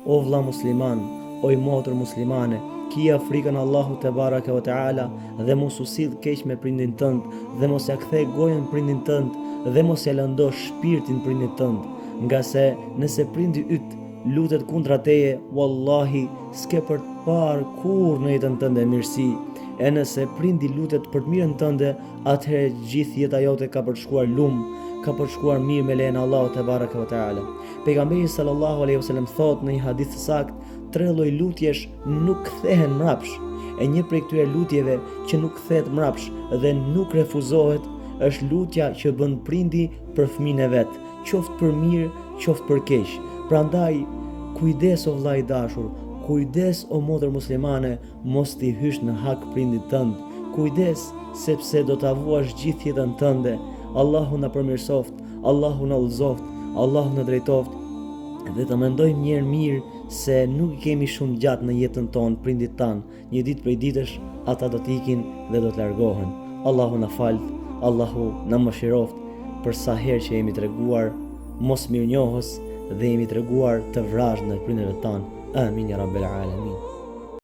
O vlla musliman, o i motër muslimane, kija frikën Allahu te baraka wa taala dhe mos u sill keq me prindin tënd dhe mos ja kthej gojën prindin tënd dhe mos ja lëndosh shpirtin prindit tënd, nga se nëse prindi yt lutet kundra teje, wallahi s'ke për të parë kurrë në jetën tënde mirësi. E nëse prindi lutet për të mirën tënde, atëherë gjithë jeta jote ka përshkuar ka përshkuar mirë me lejen e Allahut te baraka wa taala. Pejgamberi sallallahu alaihi wasallam thot në një hadith të saktë, 3 lloj lutjesh nuk kthehen mbrapsht. E një prej këtyre lutjeve që nuk kthehet mbrapsht dhe nuk refuzohet është lutja që bën prindi për fëmijën e vet, qoftë për mirë, qoftë për keq. Prandaj, kujdes o vllai i dashur, kujdes o motër muslimane, mos t'i hysh në hak prindit tënd. Kujdes sepse do ta vuash gjithë jetën tënde. Allahu na përmirësoft, Allahu na udhëzoft, Allahu na drejtoft dhe të mendojmë njëherë mirë se nuk kemi shumë gjatë në jetën tonë prindit tanë. Një ditë prej ditësh ata do të ikin dhe do të largohen. Allahu na falë, Allahu na mëshiroft për sa herë që jemi treguar mos mirënjohës dhe jemi treguar të vrajshëm ndaj prindërve tanë. Amin ya rabbel alamin.